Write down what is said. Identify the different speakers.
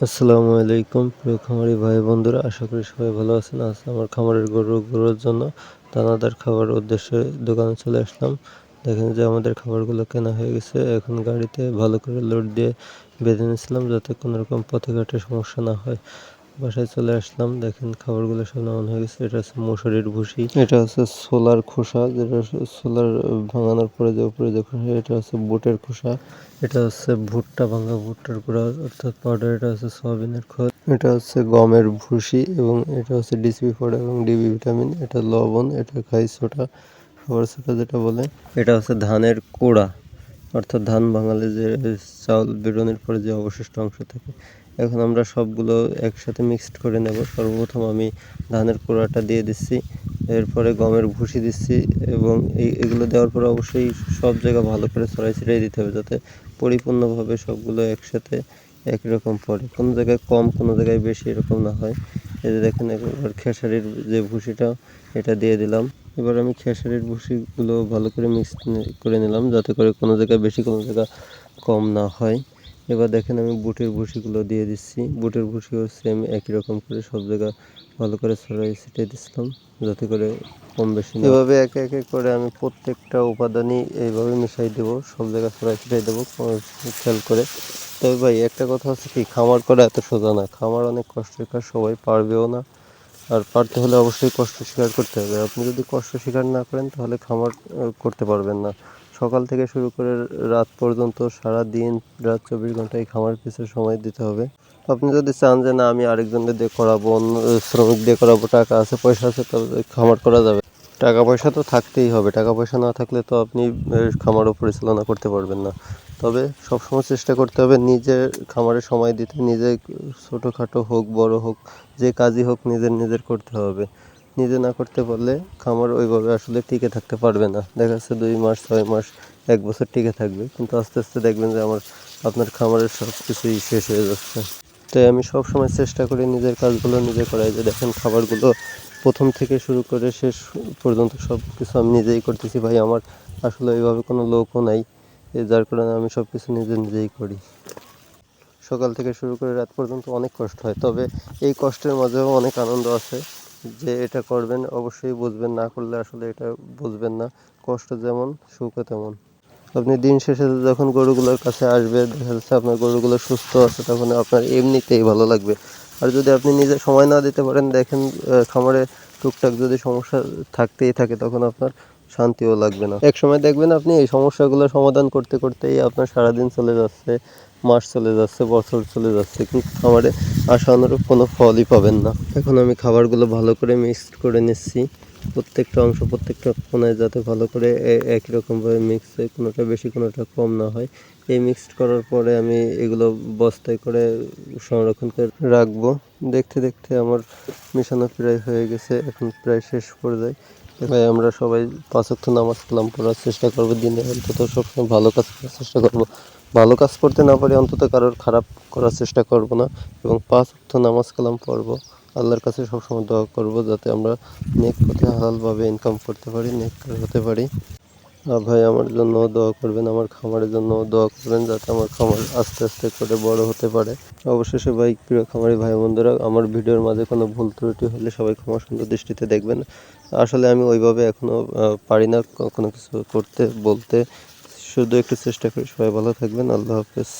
Speaker 1: আসসালামু আলাইকুম প্রিয় খামারি ভাই বন্ধুরা, আশা করি সবাই ভালো আছেন। আজ আমার খামারের গরুর জন্য দানাদার খাবার উদ্দেশ্যে দোকানে চলে আসলাম। দেখেন যে আমাদের খাবারগুলো কেনা হয়ে গেছে, এখন গাড়িতে ভালো করে লোড দিয়ে বেঁধে নিয়েছিলাম যাতে কোনো রকম পথে ঘাটে সমস্যা না হয়। বাসায় চলে আসলাম, দেখেন খাবারগুলো সব নামানো হয়ে গেছে। এটা হচ্ছে মসুরির ভুসি, এটা হচ্ছে ছোলার খোসা, যেটা ছোলার ভাঙানোর পরে যে উপরে যে খোসা, এটা হচ্ছে বুটের খোসা, এটা হচ্ছে ভুট্টা ভাঙা ভুট্টার গুঁড়া অর্থাৎ পাউডার, এটা হচ্ছে সয়াবিনের খোল, এটা হচ্ছে গমের ভুসি এবং এটা হচ্ছে ডিসপি পাউডার এবং ডিবি ভিটামিন, এটা লবণ, এটা খাই সোডা, খাবার সোডা যেটা বলে, এটা হচ্ছে ধানের কুড়া অর্থাৎ ধান ভাঙালে যে চাউল বেরোনোর পরে যে অবশিষ্ট অংশ থাকে। এখন আমরা সবগুলো একসাথে মিক্সড করে নেব। সর্বপ্রথম আমি ধানের কুড়াটা দিয়ে দিচ্ছি, এরপরে গমের ভুসি দিচ্ছি এবং এগুলো দেওয়ার পর অবশ্যই সব জায়গা ভালো করে ছড়াই ছিটিয়ে দিতে হবে যাতে পরিপূর্ণভাবে সবগুলো একসাথে একই রকম পড়ে, কোনো জায়গায় কম কোনো জায়গায় বেশি এরকম না হয়। এই যে দেখেন এবার খেসারির যে ভুসিটা এটা দিয়ে দিলাম। এবার আমি খেসারির ভুসিগুলো ভালো করে মিক্স করে নিলাম যাতে করে কোনো জায়গায় বেশি কোনো জায়গায় কম না হয়। এবার দেখেন আমি বুটের ভুসিগুলো দিয়ে দিচ্ছি, বুটের ভুসিও সেম একই রকম করে সব জায়গা ভালো করে ছড়াই ছিটিয়ে দিচ্ছিলাম যাতে করে কম বেশি না। এভাবে একে একে করে আমি প্রত্যেকটা উপাদানই এইভাবে মিশাই দেবো, সব জায়গায় ছড়াই ছিটিয়ে দেবো খেয়াল করে। তবে ভাই একটা কথা হচ্ছে কি, খামার করা এত সোজা না, খামার অনেক কষ্টের কাজ, সবাই পারবেও না। আর পারতে হলে অবশ্যই কষ্ট স্বীকার করতে হবে। আপনি যদি কষ্ট স্বীকার না করেন তাহলে খামার করতে পারবেন না। সকাল থেকে শুরু করে রাত পর্যন্ত সারা দিন রাত 24 ঘন্টা এই খামার পিছনে সময় দিতে হবে। আপনি যদি চান যে না আমি আরেকজনকে দিয়ে করাবো, অন্য শ্রমিক দিয়ে করাবো, টাকা আছে পয়সা আছে, তবে খামার করা যাবে। টাকা পয়সা তো থাকতেই হবে, টাকা পয়সা না থাকলে তো আপনি খামারও পরিচালনা করতে পারবেন না। তবে সবসময় চেষ্টা করতে হবে নিজের খামারে সময় দিতে, নিজে ছোটোখাটো হোক বড় হোক যে কাজই হোক নিজের করতে হবে। নিজে না করতে পারলে খামার ওইভাবে আসলে টিকে থাকতে পারবে না। দেখা যাচ্ছে 2 মাস 6 মাস 1 বছর টিকে থাকবে, কিন্তু আস্তে আস্তে দেখবেন যে আপনার খামারের সব কিছুই শেষ হয়ে যাচ্ছে। তাই আমি সবসময় চেষ্টা করি নিজের কাজগুলো নিজে করাই। যে দেখেন খাবারগুলো প্রথম থেকে শুরু করে শেষ পর্যন্ত সব কিছু আমি নিজেই করতেছি ভাই, আমার আসলে ওইভাবে কোনো লোকও নাই, যার কারণে আমি সব কিছু নিজেই করি। সকাল থেকে শুরু করে রাত পর্যন্ত অনেক কষ্ট হয়, তবে এই কষ্টের মাঝেও অনেক আনন্দ আছে। যে এটা করবেন অবশ্যই বুঝবেন, না করলে আসলে এটা বুঝবেন না। কষ্ট যেমন সুখও তেমন। আপনি দিন শেষে যখন গরুগুলোর কাছে আসবে, দেখা যাচ্ছে আপনার গরুগুলো সুস্থ আছে, তখন আপনার এমনিতেই ভালো লাগবে। আর যদি আপনি নিজে সময় না দিতে পারেন, দেখেন খামারে টুকটাক যদি সমস্যা থাকতেই থাকে তখন আপনার শান্তিও লাগবে না। এক সময় দেখবেন আপনি এই সমস্যাগুলো সমাধান করতে করতেই আপনার সারাদিন চলে যাচ্ছে, মাস চলে যাচ্ছে, বছর চলে যাচ্ছে, কিন্তু খামারে আশানুরূপ কোনো ফলই পাবেন না। এখন আমি খাবারগুলো ভালো করে মিক্সড করে নিচ্ছি, প্রত্যেকটা অংশ প্রত্যেকটা কোনায় যাতে ভালো করে একই রকমভাবে মিক্স হয়, কোনোটা বেশি কোনোটা কম না হয়। এই মিক্সড করার পরে আমি এগুলো বস্তায় করে সংরক্ষণ করে রাখবো। দেখতে দেখতে আমার মিশানো প্রায় হয়ে গেছে, এখন প্রায় শেষ পর্যায়ে। ভাই আমরা সবাই 5 ওয়াক্ত নামাজ কালাম পড়ার চেষ্টা করবো, দিনে অন্তত সবসময় ভালো কাজ করার চেষ্টা করবো। ভালো কাজ করতে না পারি অন্তত কারোর খারাপ করার চেষ্টা করব না, এবং 5 ওয়াক্ত নামাজ কালাম পড়বো। আল্লাহর কাছে সবসময় দোয়া করব যাতে আমরা নেক পথে হালালভাবে ইনকাম করতে পারি, নেককার হতে পারি। ভাই আমার জন্য দোয়া করবেন, আমার খামারের জন্য দোয়া করবেন যাতে আমার খামার আস্তে আস্তে করে বড় হতে পারে। অবশেষে ভাই প্রিয় খামারি ভাই বন্ধুরা, আমার ভিডিওর মাঝে কোনো ভুল ত্রুটি হলে সবাই ক্ষমা সুন্দর দৃষ্টিতে দেখবেন। আসলে আমি ওইভাবে এখনও পারি না কোনো কিছু করতে বলতে, শুধু একটু চেষ্টা করি। সবাই ভালো থাকবেন, আল্লাহ হাফেজ।